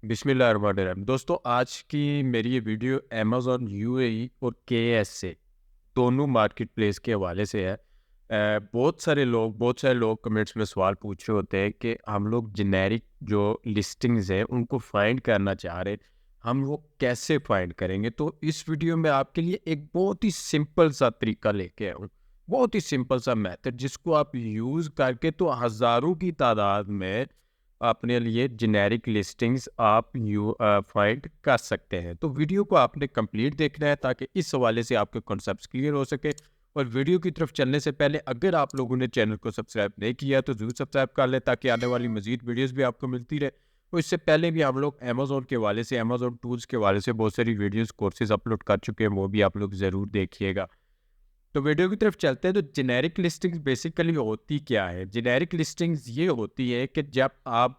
बिस्मिल्लाहिर्रहमानिर्रहीम। दोस्तों, आज की मेरी ये वीडियो अमेज़न यूएई और केएसए दोनों मार्केट प्लेस के हवाले से है। बहुत सारे लोग कमेंट्स में सवाल पूछ रहे होते हैं कि हम लोग जेनेरिक जो लिस्टिंग्स हैं उनको फाइंड करना चाह रहे हैं, हम वो कैसे फाइंड करेंगे। तो इस वीडियो में आपके लिए एक बहुत ही सिंपल सा तरीका लेके आया हूँ, बहुत ही सिंपल सा मेथड जिसको आप यूज़ करके तो हज़ारों की तादाद में अपने लिए जेनेरिक लिस्टिंग्स आप फाइंड कर सकते हैं। तो वीडियो को आपने कंप्लीट देखना है ताकि इस हवाले से आपके कॉन्सेप्ट्स क्लियर हो सके। और वीडियो की तरफ चलने से पहले अगर आप लोगों ने चैनल को सब्सक्राइब नहीं किया तो ज़रूर सब्सक्राइब कर लें ताकि आने वाली मजीद वीडियोस भी आपको मिलती रहे। तो इससे पहले भी हम लोग अमेज़न के हवाले से, अमेज़न टूल्स के हवाले से बहुत सारी वीडियोस कोर्सेज अपलोड कर चुके हैं, वो भी आप लोग ज़रूर देखिएगा। तो वीडियो की तरफ चलते हैं। तो जेनेरिक लिस्टिंग्स बेसिकली होती क्या है? जेनेरिक लिस्टिंग्स ये होती है कि जब आप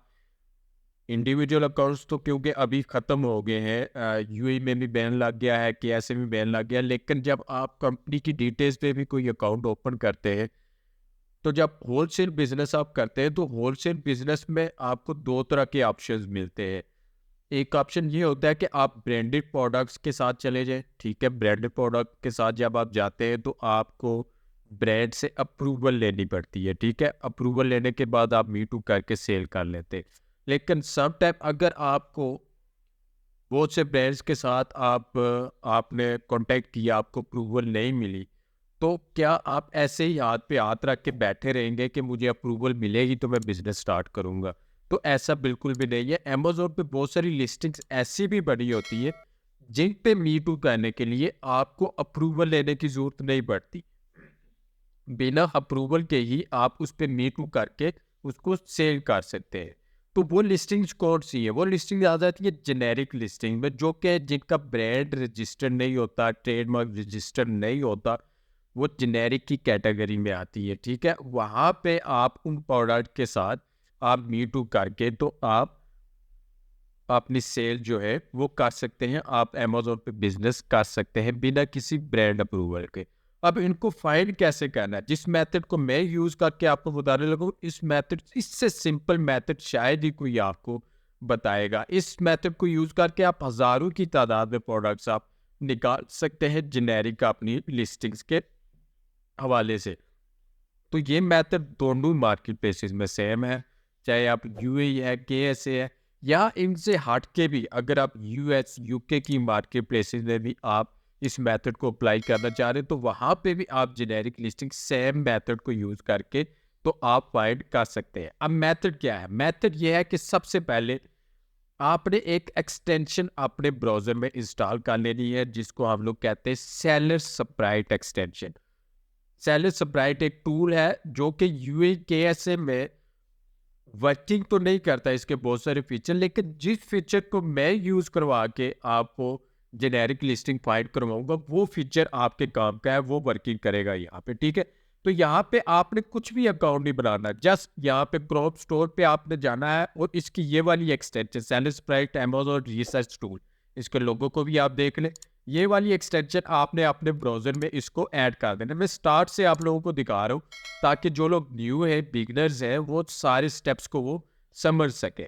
इंडिविजुअल अकाउंट्स तो क्योंकि अभी ख़त्म हो गए हैं, यूएई में भी बैन लग गया है, केएसए में बैन लग गया, लेकिन जब आप कंपनी की डिटेल्स पे भी कोई अकाउंट ओपन करते हैं, तो जब होलसेल बिजनेस आप करते हैं तो होलसेल बिजनेस में आपको दो तरह के ऑप्शंस मिलते हैं। एक ऑप्शन ये होता है कि आप ब्रांडेड प्रोडक्ट्स के साथ चले जाएं। ठीक है, ब्रांडेड प्रोडक्ट के साथ जब आप जाते हैं तो आपको ब्रांड से अप्रूवल लेनी पड़ती है। ठीक है, अप्रूवल लेने के बाद आप मी टू करके सेल कर लेते हैं। लेकिन सम टाइम अगर आपको बहुत से ब्रांड्स के साथ आपने कांटेक्ट किया, आपको अप्रूवल नहीं मिली, तो क्या आप ऐसे ही हाथ पे हाथ रख के बैठे रहेंगे कि मुझे अप्रूवल मिलेगी तो मैं बिजनेस स्टार्ट करूंगा? तो ऐसा बिल्कुल भी नहीं है। अमेज़न पे बहुत सारी लिस्टिंग्स ऐसी भी बनी होती है जिन पे मी टू करने के लिए आपको अप्रूवल लेने की जरूरत नहीं पड़ती। बिना अप्रूवल के ही आप उस पे मी टू करके उसको सेल कर सकते हैं। तो वो लिस्टिंग्स कौन सी है? वो लिस्टिंग आ जाती है जेनेरिक लिस्टिंग में, जो कि जिनका ब्रांड रजिस्टर नहीं होता, ट्रेडमार्क रजिस्टर नहीं होता, वो जेनेरिक की कैटेगरी में आती है। ठीक है, वहाँ पे आप उन प्रोडक्ट के साथ आप मी टू करके तो आप अपनी सेल जो है वो कर सकते हैं। आप अमेज़न पे बिजनेस कर सकते हैं बिना किसी ब्रांड अप्रूवल के। अब इनको फाइंड कैसे करना है? जिस मेथड को मैं यूज़ करके आपको बताने लगा हूँ, इस मेथड इससे सिंपल मेथड शायद ही कोई आपको बताएगा। इस मेथड को यूज़ करके आप हज़ारों की तादाद में प्रोडक्ट्स आप निकाल सकते हैं जेनेरिक अपनी लिस्टिंग्स के हवाले से। तो ये मेथड दोनों मार्केट प्लेसेस में सेम है, चाहे आप यूएई है, केएसए है, या इनसे हट के भी अगर आप यूएस यूके की मार्केट प्लेसेस में भी आप इस मेथड को अप्लाई करना चाह रहे हैं तो वहाँ पे भी आप जेनेरिक लिस्टिंग सेम मेथड को यूज़ करके तो आप फाइंड कर सकते हैं। अब मेथड क्या है? मेथड ये है कि सबसे पहले आपने एक एक्सटेंशन अपने ब्राउज़र में इंस्टॉल कर लेनी है जिसको हम लोग कहते हैं seller Sprite extension. Seller Sprite एक टूल है जो कि यूएकेएसए में वर्किंग तो नहीं करता, इसके बहुत सारे फीचर, लेकिन जिस फीचर को मैं यूज करवा के आपको जेनेरिक लिस्टिंग फाइंड करवाऊंगा वो फीचर आपके काम का है, वो वर्किंग करेगा यहाँ पे। ठीक है, तो यहाँ पे आपने कुछ भी अकाउंट नहीं बनाना, जस्ट यहाँ पे क्रॉप स्टोर पे आपने जाना है और इसकी ये वाली extension seller Sprite Amazon research tool, इसके लोगों को भी आप देख लें। ये वाली एक्सटेंशन आपने अपने ब्राउजर में इसको ऐड कर देना। मैं स्टार्ट से आप लोगों को दिखा रहा हूँ ताकि जो लोग न्यू है, बिगनर्स हैं, वो सारे स्टेप्स को वो समझ सके।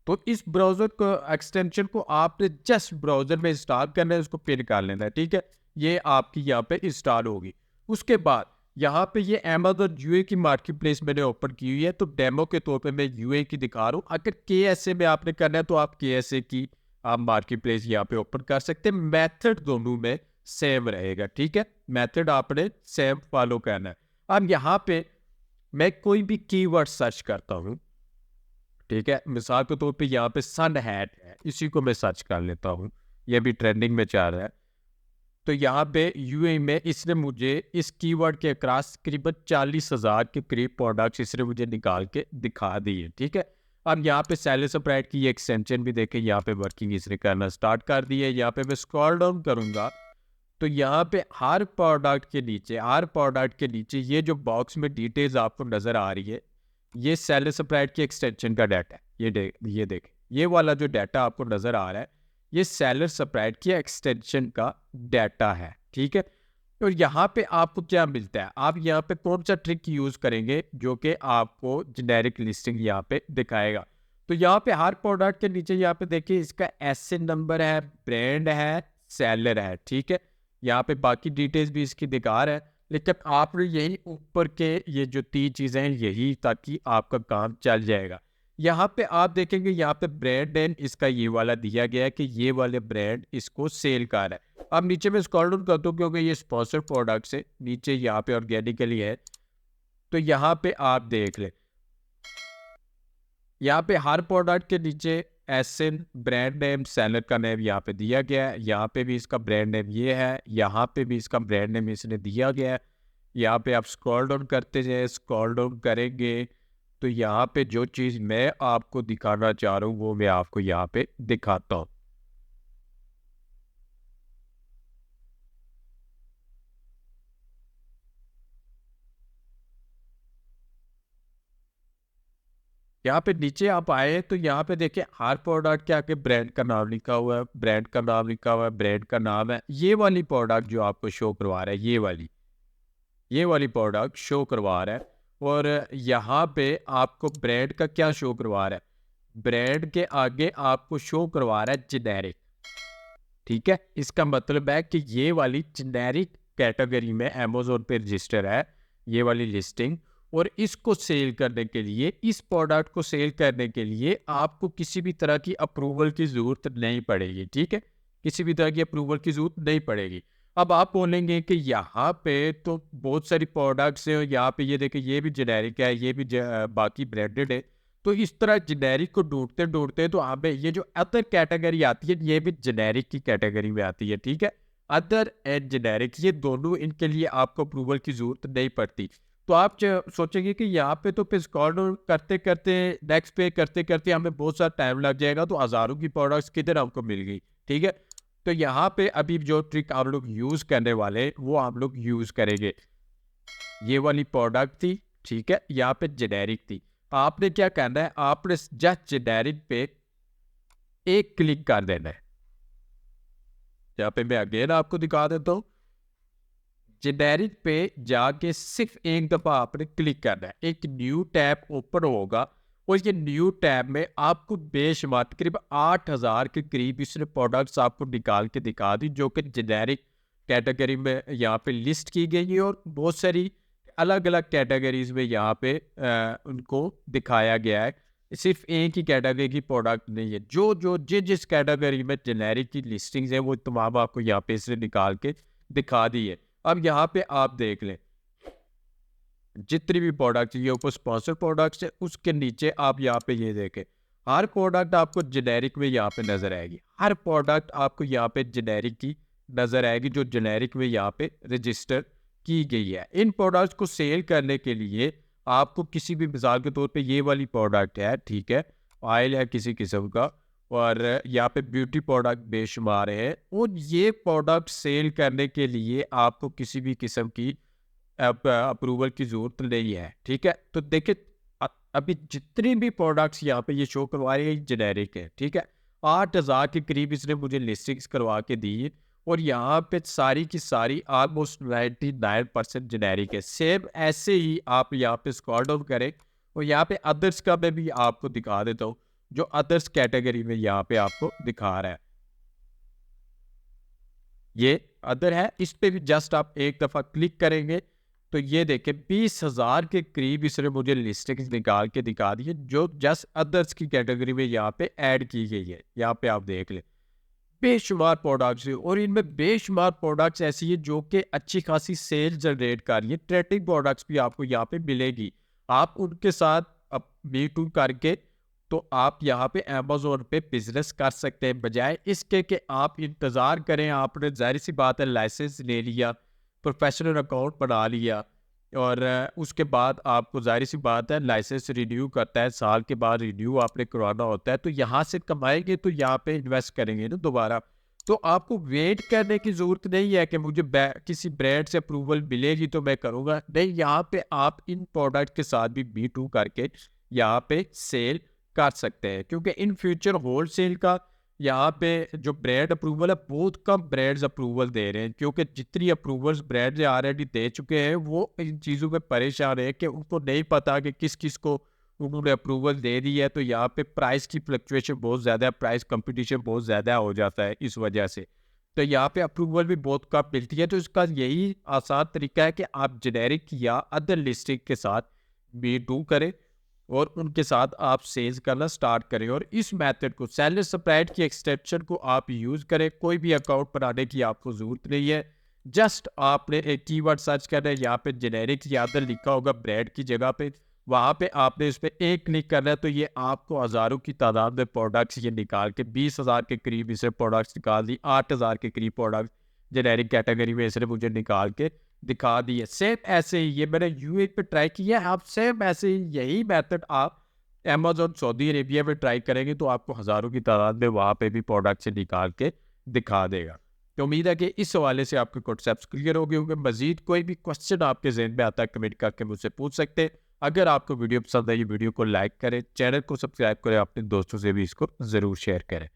तो इस ब्राउजर को एक्सटेंशन को आपने जस्ट ब्राउजर में इंस्टॉल करना है, उसको पिन कर लेना है। ठीक है, ये आपकी यहाँ पे इंस्टॉल होगी। उसके बाद यहाँ पे ये अमेज़न यूए की मार्केट प्लेस मैंने ओपन की हुई है, तो डेमो के तौर पे मैं यूए की दिखा रहा हूँ। अगर केएसए में आपने करना है तो आप केएसए की आप मार्केट प्लेस यहाँ पे ओपन कर सकते हैं। मेथड दोनों में सेम रहेगा। ठीक है, मेथड आपने सेम फॉलो करना है। अब यहाँ पे मैं कोई भी कीवर्ड सर्च करता हूँ। ठीक है, मिसाल के तौर पे यहाँ पे सन हैट है, इसी को मैं सर्च कर लेता हूँ, ये भी ट्रेंडिंग में चल रहा है। तो यहाँ पे यूएई में इसने मुझे इस कीवर्ड के अक्रॉस करीबन 40,000 के करीब प्रोडक्ट्स इसने मुझे निकाल के दिखा दिए। ठीक है, अब यहाँ पे सेलर स्प्राइट की ये एक्सटेंशन भी देखें, यहाँ पे वर्किंग इसने करना स्टार्ट कर दी है। यहाँ पे मैं स्क्रॉल डाउन करूँगा तो यहाँ पे हर प्रोडक्ट के नीचे ये जो बॉक्स में डिटेल्स आपको नजर आ रही है, ये सेलर स्प्राइट की एक्सटेंशन का डाटा है। ये देख, ये वाला जो डाटा आपको नजर आ रहा है, ये सेलर स्प्राइट की एक्सटेंशन का डाटा है। ठीक है, और यहाँ पे आपको क्या मिलता है? आप यहाँ पे कौन सा ट्रिक यूज करेंगे जो कि आपको जेनेरिक लिस्टिंग यहाँ पे दिखाएगा? तो यहाँ पे हर प्रोडक्ट के नीचे यहाँ पे देखिए इसका एसएन नंबर है, ब्रांड है, सेलर है, ठीक है। यहाँ पे बाकी डिटेल्स भी इसकी दिखा रहा है, लेकिन आपने यही ऊपर के ये जो 3 चीज़ें हैं यही, ताकि आपका काम चल जाएगा। यहाँ पे आप देखेंगे यहाँ पे ब्रांड नेम इसका ये वाला दिया गया है कि ये वाले ब्रांड इसको सेल कर रहा है। अब नीचे में स्क्रॉल डाउन करता हूँ क्योंकि ये स्पॉन्सर प्रोडक्ट्स है, नीचे यहाँ पे ऑर्गेनिकली है, तो यहाँ पे आप देख लें, यहाँ पे हर प्रोडक्ट के नीचे एसएन, ब्रांड नेम, सेलर का नेम यहाँ पे दिया गया है। यहाँ पे भी इसका ब्रांड नेम ये है, यहाँ पे भी इसका ब्रांड नेम इसने दिया गया है। यहाँ पे आप स्क्रॉल डाउन करते जाए, स्क्रॉल डाउन करेंगे तो यहाँ पे जो चीज़ मैं आपको दिखाना चाह रहा हूँ वो मैं आपको यहाँ पे दिखाता हूँ। यहाँ पे नीचे आप आए तो यहाँ पे देखिए हर प्रोडक्ट के आगे ब्रांड का नाम लिखा हुआ है, ब्रांड का नाम लिखा हुआ है, ब्रांड का नाम है। ये वाली प्रोडक्ट जो आपको शो करवा रहा है, ये वाली प्रोडक्ट शो करवा रहा है। और यहाँ पे आपको ब्रांड का क्या शो करवा रहा है, ब्रांड के आगे आपको शो करवा रहा है जेनेरिक, ठीक है। इसका मतलब है कि ये वाली जेनेरिक कैटेगरी में अमेज़न पे रजिस्टर है ये वाली लिस्टिंग, और इसको सेल करने के लिए, इस प्रोडक्ट को सेल करने के लिए आपको किसी भी तरह की अप्रूवल की ज़रूरत नहीं पड़ेगी, ठीक है। किसी भी तरह की अप्रूवल की ज़रूरत नहीं पड़ेगी। अब आप बोलेंगे कि यहाँ पे तो बहुत सारी प्रोडक्ट्स हैं, यहाँ पे ये देखिए ये भी जेनेरिक है, ये भी बाकी ब्रांडेड है। तो इस तरह जेनेरिक को ढूंढते ढूंढते तो हमें ये जो अदर कैटेगरी आती है ये भी जेनेरिक की कैटेगरी में आती है, ठीक है। अदर एंड जेनेरिक ये दोनों, इनके लिए आपको अप्रूवल की ज़रूरत नहीं पड़ती। तो आप सोचेंगे कि यहाँ पे तो फिर स्क्रॉल डाउन करते करते, नेक्स्ट पे करते करते हमें बहुत सारा टाइम लग जाएगा, तो हज़ारों की प्रोडक्ट्स किधर हमको मिल गई, ठीक है। तो यहाँ पे अभी जो ट्रिक आप लोग यूज़ करने वाले वो हम लोग यूज़ करेंगे। ये वाली प्रोडक्ट थी, ठीक है, यहाँ पे जेनेरिक थी। आपने क्या करना है, आपने जस्ट जेनेरिक पे एक क्लिक कर देना है। यहाँ पे मैं अगेन आपको दिखा देता हूँ, जेनेरिक पे जाके सिर्फ एक दफ़ा आपने क्लिक करना है, एक न्यू टैब ओपन होगा, और ये न्यू टैब में आपको बेशुमार करीब 8000 के करीब इसने प्रोडक्ट्स आपको निकाल के दिखा दी, जो कि जेनेरिक कैटेगरी में यहाँ पे लिस्ट की गई है, और बहुत सारी अलग अलग कैटेगरीज में यहाँ पे उनको दिखाया गया है। सिर्फ एक ही कैटेगरी की प्रोडक्ट नहीं है, जो जो जिस कैटेगरी में जेनेरिक की लिस्टिंग्स है वो तमाम आपको यहाँ पे इसने निकाल के दिखा दी है। अब यहाँ पे आप देख लें, जितनी भी प्रोडक्ट ये ऊपर स्पॉन्सर प्रोडक्ट्स है, उसके नीचे आप यहाँ पे ये देखें, हर प्रोडक्ट आपको जेनेरिक में यहाँ पे नजर आएगी, हर प्रोडक्ट आपको यहाँ पे जेनेरिक की नजर आएगी, जो जेनेरिक में यहाँ पे रजिस्टर की गई है। इन प्रोडक्ट्स को सेल करने के लिए आपको किसी भी, मिसाल के तौर पे ये वाली प्रोडक्ट है, ठीक है, ऑयल है किसी किस्म का, और यहाँ पे ब्यूटी प्रोडक्ट बेशुमार है, और ये प्रोडक्ट सेल करने के लिए आपको किसी भी किस्म की अप्रूवल की ज़रूरत नहीं है, ठीक है। तो देखिए अभी जितनी भी प्रोडक्ट्स यहाँ पे ये शो करवा रही है जेनेरिक है, ठीक है। 8000 के करीब इसने मुझे लिस्टिंग्स करवा के दी है, और यहाँ पे सारी की सारी ऑलमोस्ट 99% जेनेरिक है। सेम ऐसे ही आप यहाँ पे स्क्रॉल डाउन करें, और यहाँ पे अदर्स का मैं भी आपको दिखा देता हूँ, जो अदर्स कैटेगरी में यहाँ पे आपको दिखा रहा है, ये अदर है, इस पे भी जस्ट आप एक दफ़ा क्लिक करेंगे तो ये देखें 20,000 के करीब इसने मुझे लिस्टिंग्स निकाल के दिखा दी है, जो जस्ट अदर्स की कैटेगरी में यहाँ पे ऐड की गई है। यहाँ पे आप देख लें बेशुमार प्रोडक्ट्स है, और इनमें बेशुमार प्रोडक्ट्स ऐसी है जो कि अच्छी खासी सेल जनरेट कर रही है। ट्रेंडिंग प्रोडक्ट्स भी आपको यहाँ पे मिलेगी, आप उनके साथ मीट करके तो आप यहाँ पे अमेज़न पे बिजनेस कर सकते हैं, बजाय इसके कि आप इंतज़ार करें। आपने जाहिर सी बात है लाइसेंस ले लिया, प्रोफेशनल अकाउंट बना लिया, और उसके बाद आपको जाहिर सी बात है लाइसेंस रिन्यू करता है, साल के बाद रिन्यू आपने करवाना होता है, तो यहाँ से कमाएंगे तो यहाँ पे इन्वेस्ट करेंगे ना दोबारा। तो आपको वेट करने की ज़रूरत नहीं है कि मुझे किसी ब्रांड से अप्रूवल मिलेगी तो मैं करूँगा, नहीं, यहाँ पे आप इन प्रोडक्ट के साथ भी B2 करके यहाँ पे सेल कर सकते हैं, क्योंकि इन फ्यूचर होल सेल का यहाँ पे जो ब्रांड अप्रूवल है बहुत कम ब्रांड्स अप्रूवल दे रहे हैं, क्योंकि जितनी अप्रूवल्स ब्रांड्स ऑलरेडी दे चुके हैं वो इन चीज़ों पे परेशान है कि उनको नहीं पता कि किस किस को उन्होंने अप्रूवल दे दी है, तो यहाँ पे प्राइस की फ्लक्चुएशन बहुत ज़्यादा है, प्राइस कंपटीशन बहुत ज़्यादा हो जाता है इस वजह से। तो यहाँ पे अप्रूवल भी बहुत कम मिलती है, तो इसका यही आसान तरीका है कि आप जेनेरिक या अदर लिस्टिंग के साथ B2 करें और उनके साथ आप सेल्स करना स्टार्ट करें, और इस मेथड को सेलर स्प्रेड की एक्सटेंशन को आप यूज़ करें। कोई भी अकाउंट बनाने की आपको ज़रूरत नहीं है, जस्ट आपने एक कीवर्ड सर्च करना है, यहाँ पे जेनेरिक या अदर लिखा होगा ब्रांड की जगह पे, वहाँ पे आपने इस पर एक क्लिक करना है, तो ये आपको हज़ारों की तादाद में प्रोडक्ट्स ये निकाल के 20,000 के करीब इसे प्रोडक्ट्स निकाल दी, 8,000 के करीब प्रोडक्ट जेनेरिक कैटेगरी में इसने मुझे निकाल के दिखा दिए। सेम ऐसे ही ये मैंने यूएई पे ट्राई किया है, आप सेम ऐसे ही यही मेथड आप अमेज़न सऊदी अरेबिया में ट्राई करेंगे, तो आपको हज़ारों की तादाद में वहाँ पे भी प्रोडक्ट से निकाल के दिखा देगा। तो उम्मीद है कि इस हवाले से आपके कॉन्सेप्ट्स क्लियर हो गए होंगे। मज़ीद कोई भी क्वेश्चन आपके ज़हन में आता है, कमेंट करके मुझसे पूछ सकते हैं। अगर आपको वीडियो पसंद आई, वीडियो को लाइक करें, चैनल को सब्सक्राइब करें, अपने दोस्तों से भी इसको ज़रूर शेयर करें।